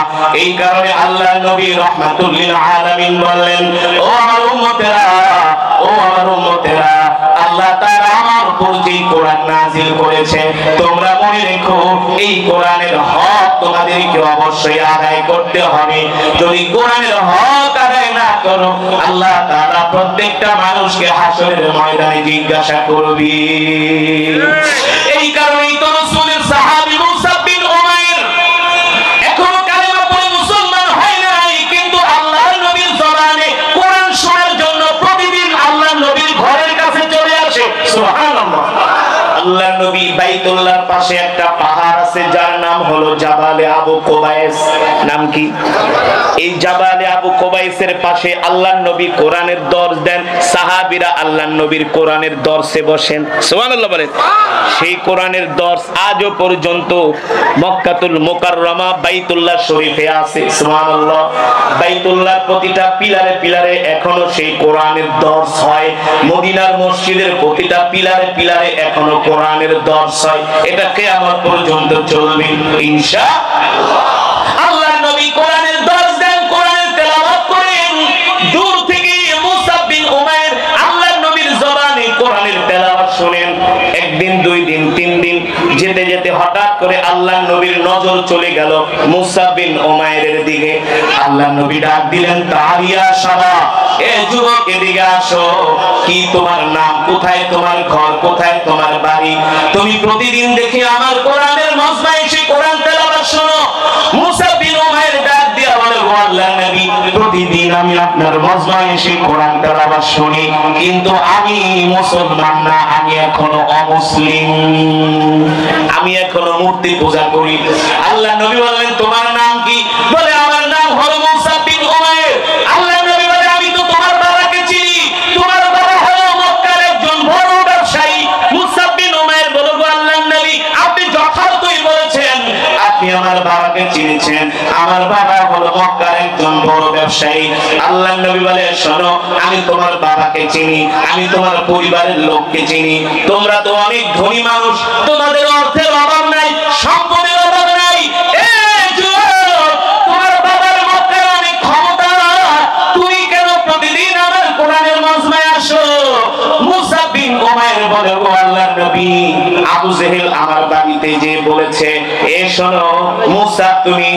এই কারণে আল্লাহ নবী রাহমাতুল লিল আলামিন বললেন, ও আমার উম্মতেরা, ও আমার উম্মতেরা, আল্লাহ তাআলা আমার উপর যে কোরআন নাযিল করেছে, তোমরা মনে রেখো এই কোরআনের হক তোমাদেরকে অবশ্যই আদায় করতে হবে। যদি কোরআনের হক আদায় না করো, আল্লাহ তাআলা প্রত্যেকটা মানুষকে হাসরের ময়দানে জিজ্ঞাসা করবে। এই কারণেই তো রাসূলের সাহাবী মুসা বিন উমাইর এখনো কালেমা পড়ে মুসলমান হয় নাই, কিন্তু আল্লাহর নবীর জবানে কোরআন শোনার জন্য প্রতিদিন আল্লাহর নবীর ঘরের কাছে চলে আসে। সুবহানাল্লাহ। আল্লাহর নবী বাইতুল্লাহর পাশে একটা পাহাড় আছে যার নাম হলো জাবালে আবু কুবাইস। নাম কি? এই জাবালে আবু কুবাইসের পাশে আল্লাহর নবী কোরআনের দর্স দেন, সাহাবীরা আল্লাহর নবীর কোরআনের দর্সে বসেন। সুবহানাল্লাহ বলেন। সেই কোরআনের দর্স আজও পর্যন্ত মক্কাতুল মুকাররমা বাইতুল্লাহ শরীফে আছে। সুবহানাল্লাহ। বাইতুল্লাহর প্রতিটা পিলারে পিলারে এখনো সেই কোরআনের দর্স হয়। মদিনার মসজিদের প্রতিটা পিলারে পিলারে এখনো কোরআনের দর্স হয়। এটা কিয়ামত পর্যন্ত চলবে ইনশাআল্লাহ। আল্লাহর নবী কোরআনের দর্স দেন, কোরআনের তেলাওয়াত করেন। দূর থেকে মুসা বিন উমাইর আল্লাহর নবীর জবানে কোরআনের তেলাওয়াত শুনেন। একদিন, দুই দিন, তিন দিন যেতে যেতে হঠাৎ করে আল্লাহর নবীর নজর চলে গেল মুসা বিন উমাইরের দিকে। আল্লাহর নবী ডাক দিলেন, তারিয়া শাবা, এ যুবক এদিকে আসো। কি তোমার নাম? কোথায় তোমার ঘর? কোথায় তোমার বাড়ি? তুমি প্রতিদিন দেখি আমার কোরআনের মজমায় এসে কোরআন তেলাওয়াত শোনো। মুসা বিন উমাইর ডাক দিয়া বলে, ও আল্লাহর নবী, প্রতিদিন আমি আপনার মজমায় এসে কোরআন তেলাওয়াত শুনি, কিন্তু আমি মুসলমান না, আমি এখনো অমুসলিম, আমি এখনো মূর্তি পূজা করি। আল্লাহর নবী বললেন, তোমার নাম কি? বলে, আমার নাম হলো মুসা বিন উমাইর। আল্লাহর নবী বলে, আমি তো তোমার বাবাকে চিনি, তোমার বাবা হলো মক্কার একজন বড় ব্যবসায়ী। মুসা বিন উমাইর বলে, আল্লাহর নবী, আপনি যথার্থই বলেছেন, আপনি আমার বাবাকে চিনেছেন, আমার বাবা হলো মক্কার একজন বড় ব্যবসায়ী। আল্লাহর নবী বলে, শোনো, আমি তোমার বাবাকে চিনি, আমি তোমার পরিবারের লোককে চিনি। তোমরা তো অনেক ধনী মানুষ, তোমাদের অর্থের অভাব নাই, সম্পদের অভাব নাই। তোমার বাবার মক্কার অনেক ক্ষমতা, তুমি কেন প্রতিদিন আমার কোরআনের মজমায় আসো? মুসা বিন উমাইর বলে, ও আল্লাহর নবী, আবু জেহেল আমার বাড়িতে যে বলেছে, এ শোনো মুসা, তুমি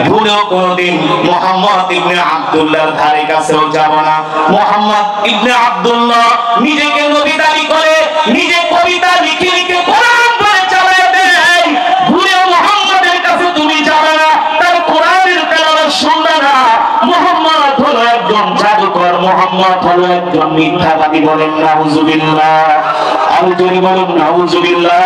ভুলেও কোনদিন মুহাম্মদ ইবনে আব্দুল্লাহর ধারে কাছেও যাব না। মুহাম্মদ ইবনে আব্দুল্লাহ নিজেকে নবী দাবি করে, নিজে কবিতা লিখে লিখে কোরআন পড়ে চালায় দেয়। ভুলেও মুহাম্মদের কাছে তুমি যাবে না, তার কোরআনের তেলাওয়াত শুনবে না। মুহাম্মদ হলো একজন জাদুকর মুহাম্মদ হলো একজন মিথ্যাবাদী, বলেন নাউজুবিল্লাহ। আর যদি বলেন নাউজুবিল্লাহ,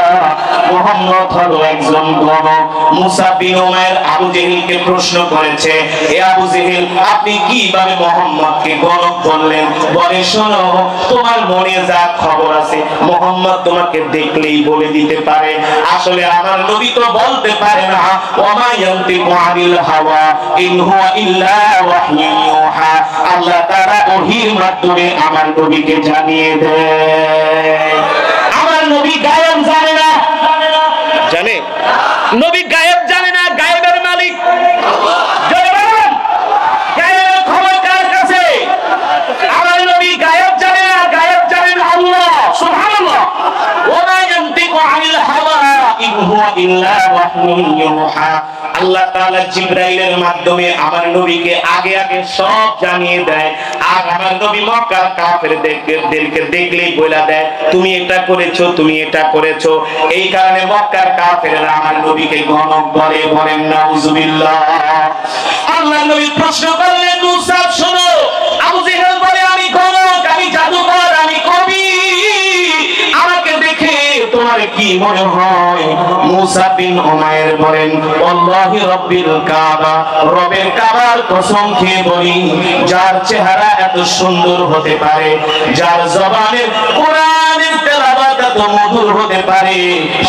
মুহাম্মদ হলো একজন গণক। মুসা বিন উমাইর আবু জেহেলকে প্রশ্ন করেছে, এ আবু জেহেল, আপনি কিভাবে মুহাম্মদকে গণক বললেন? বলে, শোনো, তোমার মনে যা খবর আছে মুহাম্মদ তোমাকে দেখলেই বলে দিতে পারে। আসলে আমার নবী তো বলতে পারে না, ওমা ইয়ান্তিকু আনিল হাওয়া ইন হুয়া ইল্লা ওয়াহয়ুন ইউহা। আল্লাহ তাআলা ওহীর মাধ্যমে আমার নবীকে জানিয়ে দেয়। আমার নবী গায়েব জানে না, জানে? নবী গায়েব জানে না, গায়েবের মালিক আল্লাহ। গায়েবের খবর কার কাছে? আমার নবী গায়েব জানে না, গায়েব জানেন আল্লাহ। সুবহানাল্লাহ। ওমা ইয়ান্তিকু আনিল হাওয়া ইন হুয়া ইল্লা ওয়াহয়ুন ইউহা। আল্লাহ তাআলা জিবরাইলের মাধ্যমে আমার নবীকে আগে আগে সব জানিয়ে দেয়। আর আমার নবী মক্কার কাফেরদেরকে দেখলেই বলে দেয়, তুমি এটা করেছো, তুমি এটা করেছো। এই কারণে মক্কার কাফেররা আমার নবীকে গণক বলে, বলেন নাউজুবিল্লাহ। আল্লাহ নবী প্রশ্ন করলেন, মুসা শোনো, আবু জেহেল বলে আমি গণক, আমি জাদুকর, আমি কবি, আমাকে দেখে তোমার কি মনে হয়? মুসা বিন উমাইর বলেন, আল্লাহি রাব্বিল কাবা, রবের কাবার কসম খেয়ে বলি, যার চেহারা এত সুন্দর হতে পারে, যার জবানের কোরআনের তেলাওয়াত এত মধুর হতে পারে,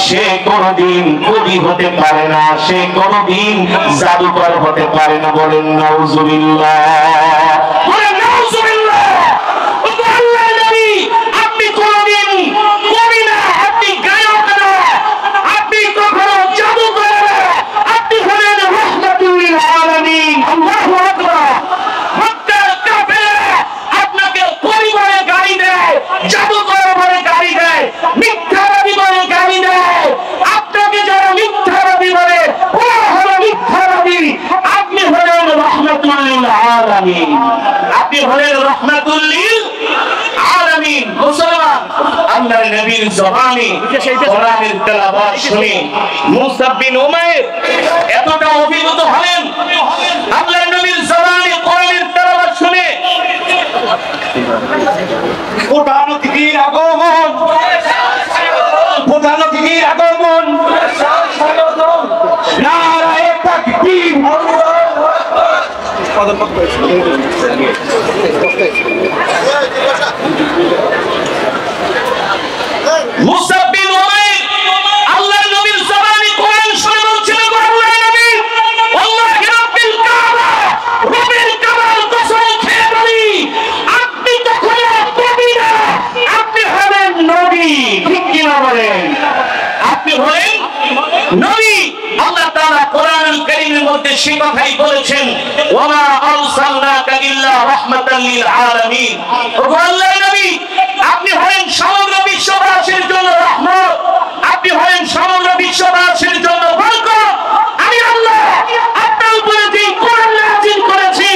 সে কোনদিন কবি হতে পারে না, সে কোনদিন জাদুকর হতে পারে না। বলেন নাউজুবিল্লাহ, বলেন নাউজুবিল্লাহ। ওগো আল্লাহর নবী, আপনি কোনদিন কবি না, আপনি গায়ক না, আপনি কখনো জাদুকর না, আপনি হলেন রাহমাতুল লিল আলামিন। আল্লাহু আকবার। মক্কার কাফেররা আপনাকে কবি বলে গালি দেয়, জাদুকর বলে গালি দেয়, মিথ্যাবাদী বলে গালি দেয়। আপনাকে যারা মিথ্যাবাদী বলে, ওরা হলো মিথ্যাবাদী। আপনি হলেন রাহমাতুল লিল আলামিন, আপনি হলেন রাহমাতুল লিল আলামিন। মুসলমান, আল্লাহর নবীর জবানে কোরআনের তেলাওয়াত শুনে মুসা বিন উমাইর এতটা অভিভূত হলেন, আল্লাহর নবীর জবানে কোরআনের তেলাওয়াত শুনে প্রধান অতিথির আগমন, প্রধান অতিথির আগমন, নারায়ে তাকবীর। মুসা বিন উমাইর আল্লাহর নবীর জবানে কোরআন শুনে বলছিলেন, গো আল্লাহর নবী, আল্লাহি রাব্বিল কাবা, রবের কাবার কসম খেয়ে বলি, আপনি কখনো কবি না, আপনি হলেন নবী। ঠিক কি না বলেন? আপনি হলেন নবী। আল্লাহ তাআলা কোরআনুল কারীমের মধ্যে সেই কথাই বলেছেন, ওয়া আরসালনাকা ইল্লা রাহমাতাল লিল আলামিন। ওগো আল্লাহর নবী, আপনি হলেন সমগ্র বিশ্ববাসীর জন্য রহমত, আপনি হলেন সমগ্র বিশ্ববাসীর জন্য বরকত। আমি আল্লাহ আপনার উপরে যে কোরআন নাযিল করেছি,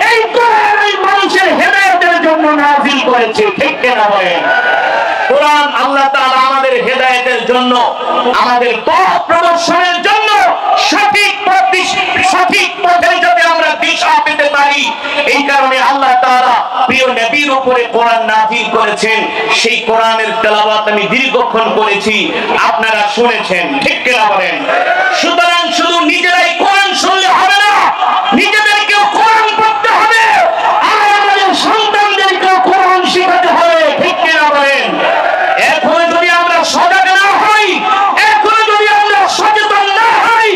এই কোরআন এই মানুষের হেদায়েতের জন্য নাযিল করেছি। ঠিক কি না বলেন? কোরআন আল্লাহ তাআলা আমাদের হেদায়েতের জন্য, আমাদের পথ প্রদর্শনের জন্য, সঠিক পথে যাতে আমরা দিশা পেতে পারি, এই কারণে আল্লাহ তাআলা প্রিয় নবীর উপরে কোরআন নাযিল করেছেন। সেই কোরআনের তেলাওয়াত আমি দীর্ঘক্ষণ করেছি, আপনারা শুনেছেন। ঠিক কি না বলেন? সুতরাং শুধু নিজেরাই কোরআন শুনলে হবে না, নিজেদেরকেও কোরআন পড়তে হবে, আর আমাদের সন্তানদেরকেও কোরআন শেখাতে হবে। ঠিক কি না বলেন? এখন যদি আমরা সজাগ না হই, এখন যদি আমরা সচেতন না হই,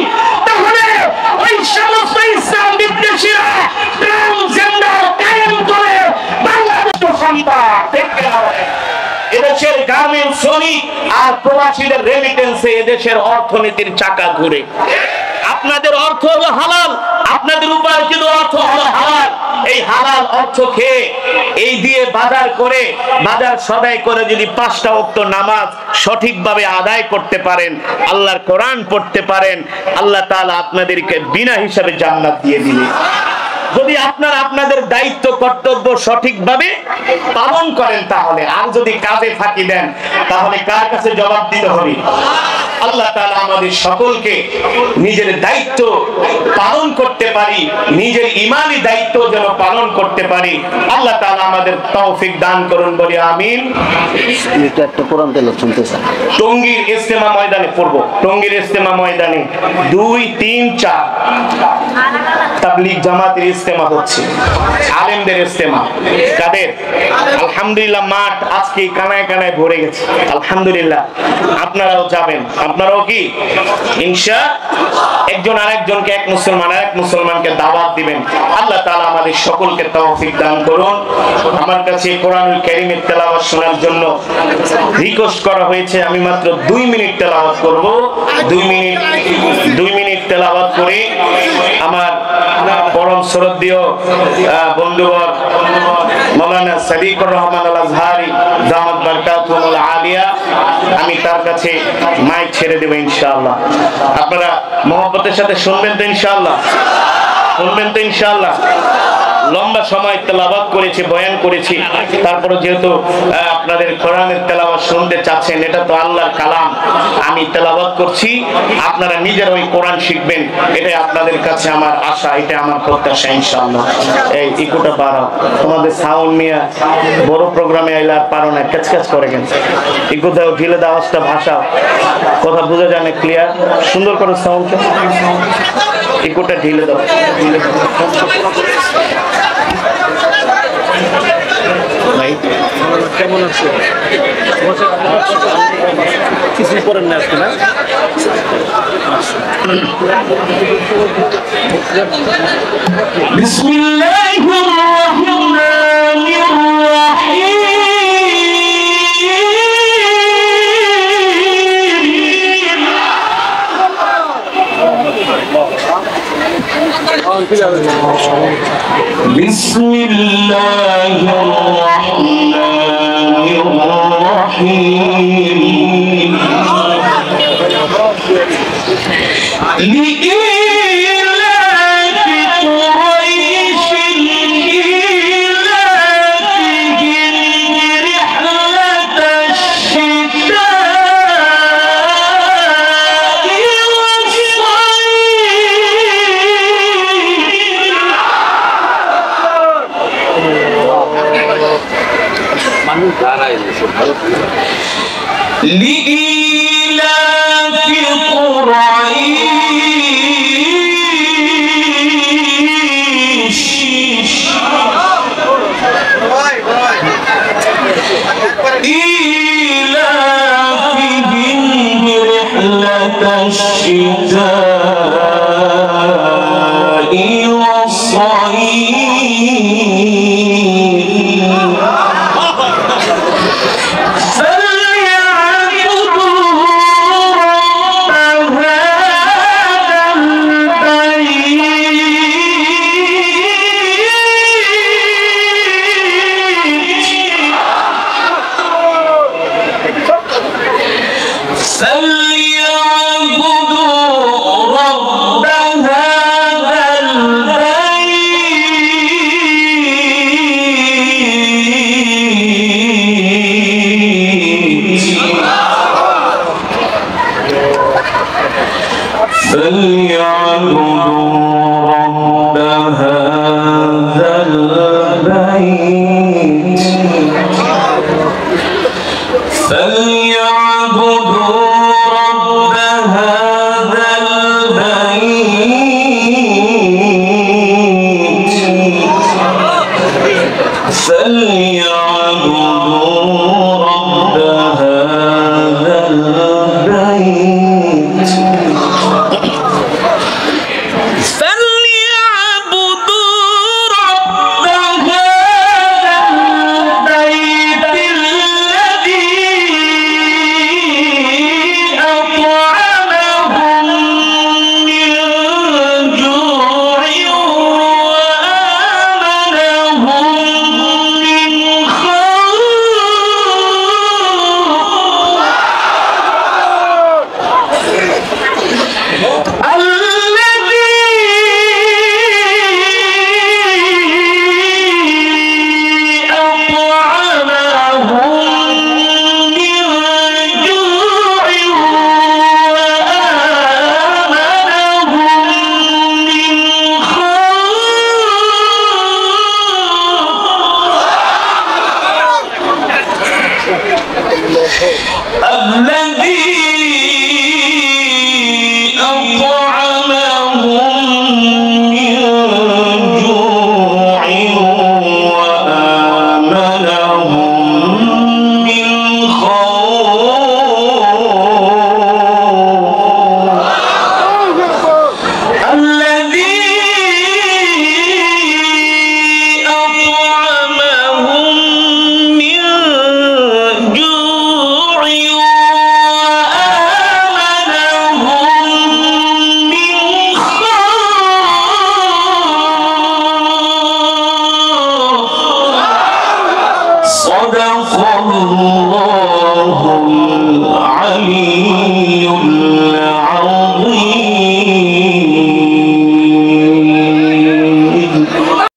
তাহলে ওই সমস্ত ইসলাম বিদ্বেষীরা ট্রান্সজেন্ডার কায়েম করে বাংলাদেশ সন্তান। ঠিক কি না বলেন? এদেশের গার্মেন্টস শ্রমিক আর প্রবাসীদের রেমিটেন্সে এদেশের অর্থনীতির চাকা ঘুরে। আপনাদের অর্থ হলো হালাল, আপনাদের উপার্জিত অর্থ হলো হালাল। এই হালাল অর্থ খেয়ে এই দিয়ে বাজার করে, বাজার সদাই করে যদি 5টা ওয়াক্ত নামাজ সঠিকভাবে আদায় করতে পারেন, আল্লাহর কোরআন পড়তে পারেন, আল্লাহ তাআলা আপনাদেরকে বিনা হিসাবে জান্নাত দিয়ে দিবেন। যদি আপনারা আপনাদের দায়িত্ব কর্তব্য সঠিকভাবে পালন করেন তাহলে, আর যদি কাজে ফাঁকি দেন তাহলে কার কাছে জবাব দিতে হবে? আল্লাহ তাআলা আমাদের সকলকে নিজের দায়িত্ব পালন করতে পারি, নিজের ঈমানি দায়িত্ব যেন পালন করতে পারি, আল্লাহ তাআলা আমাদের তৌফিক দান করুন, বলি আমিন। এটা একটা কোরআন তেলাওয়াত শুনতেছে। টঙ্গীর ইজতেমা ময়দানে পড়ব, টঙ্গীর ইজতেমা ময়দানে 2, 3, 4 তাবলীগ জামাতের ইজতেমা হচ্ছে, আলেমদের ইজতেমা। কাদের? আলহামদুলিল্লাহ, মাঠ আজকে কানায় কানায় ভরে গেছে, আলহামদুলিল্লাহ। আপনারাও যাবেন, আপনারাও কি ইনশাআল্লাহ একজন আরেকজনকে, এক মুসলমান আরেক মুসলমানকে দাওয়াত দিবেন। আল্লাহ তাআলা আমাদের সকলকে তৌফিক দান করুন। আমার কাছে কোরআনুল কারীমের তেলাওয়াত শোনার জন্য রিকোয়েস্ট করা হয়েছে, আমি মাত্র 2 মিনিট তেলাওয়াত করব। 2 মিনিট তেলাওয়াত করে আমার পরম শ্রদ্ধেয় বন্ধুবর মাওলানা সাদিকুর রহমান আল আজহারি দামাত বারকাতুহুল আলিয়া, আমি তার কাছে মাইক ছেড়ে দেব ইনশাআল্লাহ। আপনারা মহব্বতের সাথে শুনবেন তো ইনশাআল্লাহ? শুনবেন তো ইনশাআল্লাহ? লম্বা সময় তেলাওয়াত করেছি, বয়ান করেছি, তারপরে যেহেতু আপনাদের কোরআনের তেলাওয়াত শুনতে চাচ্ছেন, এটা তো আল্লাহর কালাম, আমি তেলাওয়াত করছি, আপনারা নিজেরা ওই কোরআন শিখবেন, এটাই আপনাদের কাছে আমার আশা, এটা আমার প্রত্যাশা ইনশাআল্লাহ। এই ইকুটা বাড়াও, তোমাদের সাউন্ড মিয়া বড় প্রোগ্রামে আইলে আর পারো না, ক্যাচ করে কেন? ইকু দাও, ঢিলে দাও, আওয়াজটা ভাষাও, কথা বোঝা যায় না ক্লিয়ার, সুন্দর করে সাউন্ডটা, ইকুটা ঢিলে দাও। কেমন আছে? কিছু করেন না আজকে, না? বিসমিল্লাহির রহমানির রহিম। বিসমিল্লাহির রহমানির রহিম। লিইলাফি কুরাইশিন ইলাফিহিম রিহলাতাশ শিতা'i was-sayf। লিইলাফি কুরাইশ ইলাফিহিম রিহলাতাশ শিতা'i was-sayf صدق الله